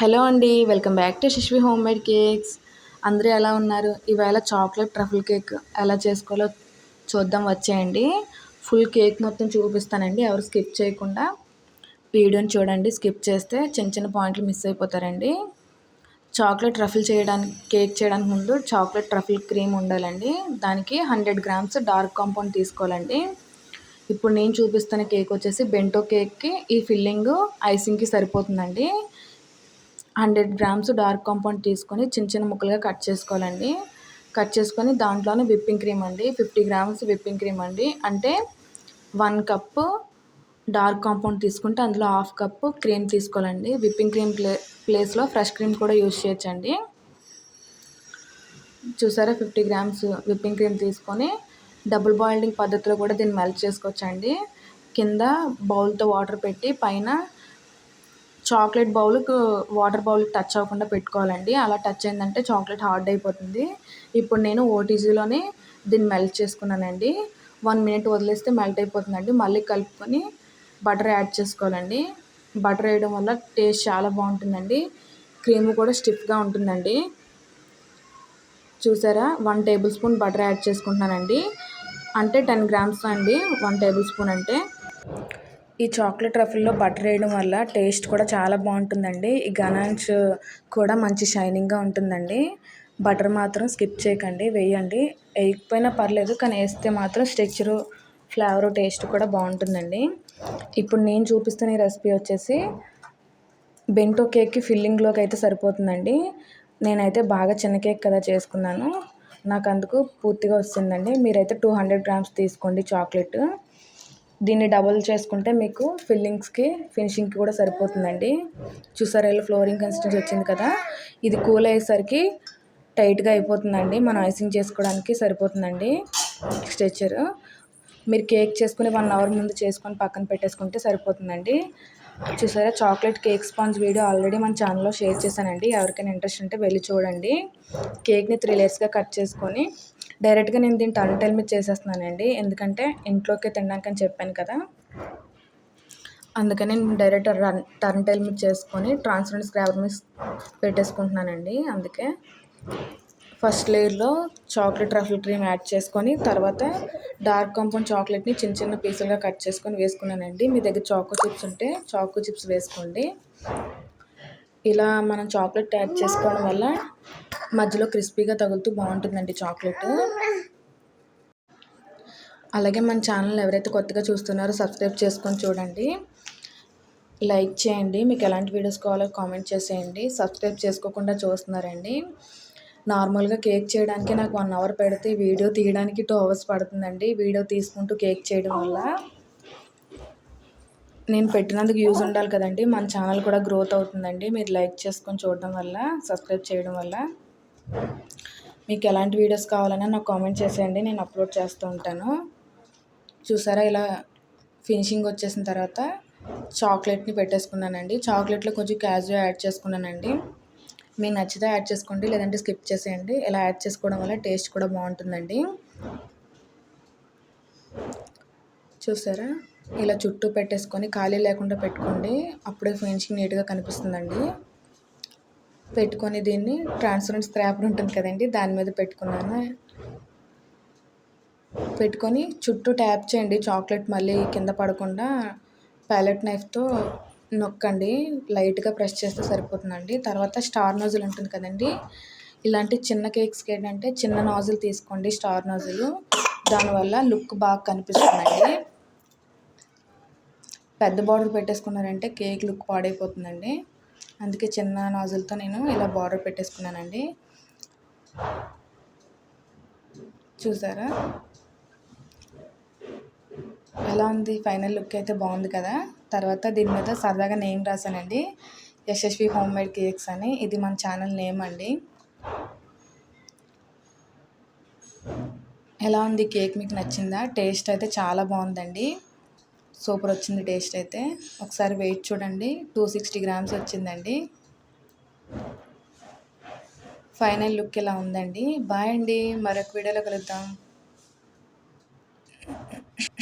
Hello అండి. Welcome back to Shishvi homemade cakes. అందరూ ఎలా ఉన్నారు? ఇవాళ చాక్లెట్ ట్రఫుల్ కేక్ ఎలా చేసుకోవాలో చూద్దాం వచ్చేయండి. ఫుల్ కేక్ మొత్తం చూపిస్తానండి. ఎవరు స్కిప్ చేయకుండా వీడియోని చూడండి. స్కిప్ చేస్తే చిన్న చిన్న పాయింట్లు మిస్ అయిపోతారండి. చాక్లెట్ ట్రఫుల్ కేక్ చేయడానికి ముందు చాక్లెట్ ట్రఫుల్ క్రీమ్ ఉండాలండి. దానికి 100 గ్రామ్స్ డార్క్ కాంపౌండ్ తీసుకోవాలండి. ఇప్పుడు నేను చూపిస్తున్న కేక్ వచ్చేసి బెంటో కేక్కి ఈ ఫిల్లింగ్ ఐసింగ్కి సరిపోతుందండి. 100 గ్రామ్స్ డార్క్ కాంపౌండ్ తీసుకొని చిన్న చిన్న ముక్కలుగా కట్ చేసుకోవాలండి. కట్ చేసుకొని దాంట్లోనే విప్పింగ్ క్రీమ్ అండి, 50 గ్రామ్స్ విప్పింగ్ క్రీమ్ అండి. అంటే 1 కప్పు డార్క్ కాంపౌండ్ తీసుకుంటే అందులో హాఫ్ కప్పు క్రీమ్ తీసుకోవాలండి. విప్పింగ్ క్రీమ్ ప్లేస్లో ఫ్రెష్ క్రీమ్ కూడా యూజ్ చేయొచ్చండి. చూసారా, 50 గ్రామ్స్ విప్పింగ్ క్రీమ్ తీసుకొని డబుల్ బాయిలింగ్ పద్ధతిలో కూడా దీన్ని మెల్ట్ చేసుకోవచ్చండి. కింద బౌల్తో వాటర్ పెట్టి పైన చాక్లెట్ బౌల్కు వాటర్ బౌల్కి టచ్ అవ్వకుండా పెట్టుకోవాలండి. అలా టచ్ అయిందంటే చాక్లెట్ హార్డ్ అయిపోతుంది. ఇప్పుడు నేను ఓటీజీలోనే దీన్ని మెల్ట్ చేసుకున్నానండి. 1 మినిట్ వదిలేస్తే మెల్ట్ అయిపోతుందండి. మళ్ళీ కలుపుకొని బటర్ యాడ్ చేసుకోవాలండి. బటర్ వేయడం వల్ల టేస్ట్ చాలా బాగుంటుందండి. క్రీమ్ కూడా స్టిఫ్గా ఉంటుందండి. చూసారా, 1 టేబుల్ స్పూన్ బటర్ యాడ్ చేసుకుంటున్నానండి. అంటే 10 గ్రామ్స్ అండి 1 టేబుల్ స్పూన్ అంటే. ఈ చాక్లెట్ ట్రఫుల్లో బటర్ వేయడం వల్ల టేస్ట్ కూడా చాలా బాగుంటుందండి. ఈ గనాష్ కూడా మంచి షైనింగ్గా ఉంటుందండి. బటర్ మాత్రం స్కిప్ చేయకండి, వేయండి. వేయకపోయినా పర్లేదు, కానీ వేస్తే మాత్రం స్ట్రక్చరు, ఫ్లేవరు, టేస్ట్ కూడా బాగుంటుందండి. ఇప్పుడు నేను చూపిస్తున్న ఈ రెసిపీ వచ్చేసి బెంటో కేక్కి ఫిల్లింగ్లోకి అయితే సరిపోతుందండి. నేనైతే బాగా చిన్న కేక్ కదా చేసుకున్నాను, నాకు అందుకు పూర్తిగా వస్తుందండి. మీరైతే 200 గ్రామ్స్ తీసుకోండి చాక్లెట్. దీన్ని డబుల్ చేసుకుంటే మీకు ఫిల్లింగ్స్కి, ఫినిషింగ్కి కూడా సరిపోతుందండి. చూసారా, ఇలా ఫ్లోరింగ్ కన్సిస్టెన్సీ వచ్చింది కదా. ఇది కూల్ అయ్యేసరికి టైట్గా అయిపోతుందండి. మనం ఐసింగ్ చేసుకోవడానికి సరిపోతుందండి స్ట్రెచర్. మీరు కేక్ చేసుకుని 1 అవర్ ముందు చేసుకొని పక్కన పెట్టేసుకుంటే సరిపోతుందండి. చూసారా, chocolate cake sponge video already మన ఛానల్లో షేర్ చేశానండి. ఎవరికైనా ఇంట్రెస్ట్ ఉంటే వెళ్ళి చూడండి. కేక్ని 3 లేయర్స్గా కట్ చేసుకొని డైరెక్ట్గా నేను దీన్ని టర్న్ టైల్ మీద చేసేస్తున్నానండి. ఎందుకంటే ఇంట్లోకే తినడానికి అని చెప్పాను కదా, అందుకని నేను డైరెక్ట్ టర్న్ టైల్ మీద చేసుకొని ట్రాన్స్పరెంట్ స్క్రాబర్ మీద పెట్టేసుకుంటున్నానండి. అందుకే ఫస్ట్ లేయర్లో చాక్లెట్ ట్రఫుల్ క్రీమ్ యాడ్ చేసుకొని తర్వాత డార్క్ కాంపౌండ్ చాక్లెట్ని చిన్న చిన్న పీసులుగా కట్ చేసుకొని వేసుకున్నానండి. మీ దగ్గర చాకో చిప్స్ ఉంటే చాకో చిప్స్ వేసుకోండి. ఇలా మనం చాక్లెట్ యాడ్ చేసుకోవడం వల్ల మధ్యలో క్రిస్పీగా తగులుతూ బాగుంటుందండి చాక్లెట్. అలాగే మన ఛానల్ ఎవరైతే కొత్తగా చూస్తున్నారో సబ్స్క్రైబ్ చేసుకొని చూడండి, లైక్ చేయండి. మీకు ఎలాంటి వీడియోస్ కావాలో కామెంట్ చేసేయండి. సబ్స్క్రైబ్ చేసుకోకుండా చూస్తున్నారండి. నార్మల్గా కేక్ చేయడానికి నాకు 1 అవర్ పెడితే వీడియో తీయడానికి 2 అవర్స్ పడుతుందండి. వీడియో తీసుకుంటూ కేక్ చేయడం వల్ల నేను పెట్టినందుకు యూజ్ ఉండాలి కదండి. మన ఛానల్ కూడా గ్రోత్ అవుతుందండి. మీరు లైక్ చేసుకొని చూడడం వల్ల, సబ్స్క్రైబ్ చేయడం వల్ల. మీకు ఎలాంటి వీడియోస్ కావాలన్నా నాకు కామెంట్ చేసేయండి, నేను అప్లోడ్ చేస్తూ ఉంటాను. చూసారా, ఇలా ఫినిషింగ్ వచ్చేసిన తర్వాత చాక్లెట్ని పెట్టేసుకున్నానండి. చాక్లెట్లో కొంచెం క్యాజు యాడ్ చేసుకున్నానండి. మీకు నచ్చితే యాడ్ చేసుకోండి, లేదంటే స్కిప్ చేసేయండి. ఇలా యాడ్ చేసుకోవడం వల్ల టేస్ట్ కూడా బాగుంటుందండి. చూసారా, ఇలా చుట్టూ పెట్టేసుకొని ఖాళీ లేకుండా పెట్టుకోండి, అప్పుడే ఫినిషింగ్ నీట్గా కనిపిస్తుందండి. పెట్టుకొని దీన్ని ట్రాన్స్పరెంట్ స్క్రాపర్ ఉంటుంది కదండి, దాని మీద పెట్టుకున్నాను. పెట్టుకొని చుట్టూ ట్యాప్ చేయండి. చాక్లెట్ మళ్ళీ కింద పడకుండా ప్యాలెట్ నైఫ్తో నొక్కండి, లైట్గా ప్రెస్ చేస్తే సరిపోతుందండి. తర్వాత స్టార్ నోజిల్ ఉంటుంది కదండి, ఇలాంటి చిన్న కేక్స్కి ఏంటంటే చిన్న నోజిల్ తీసుకోండి, స్టార్ నోజిల్. దానివల్ల లుక్ బాగా కనిపిస్తుందండి. పెద్ద బార్డర్ పెట్టేసుకున్నారంటే కేక్ లుక్ పాడైపోతుందండి. అందుకే చిన్న నోజిల్తో నేను ఇలా బార్డర్ పెట్టేసుకున్నానండి. చూసారా, ఎలా ఉంది? ఫైనల్ లుక్ అయితే బాగుంది కదా. తర్వాత దీని మీద సరదాగా నేమ్ రాశానండి, యశస్వి హోమ్ మేడ్ కేక్స్ అని. ఇది మన ఛానల్ నేమ్ అండి. ఎలా ఉంది కేక్? మీకు నచ్చిందా? టేస్ట్ అయితే చాలా బాగుందండి, సూపర్ వచ్చింది టేస్ట్ అయితే. ఒకసారి వెయిట్ చూడండి, 260 గ్రామ్స్ వచ్చిందండి. ఫైనల్ లుక్ ఇలా ఉందండి. బాయ్ అండి, మరొక వీడియోలో కలుద్దాం.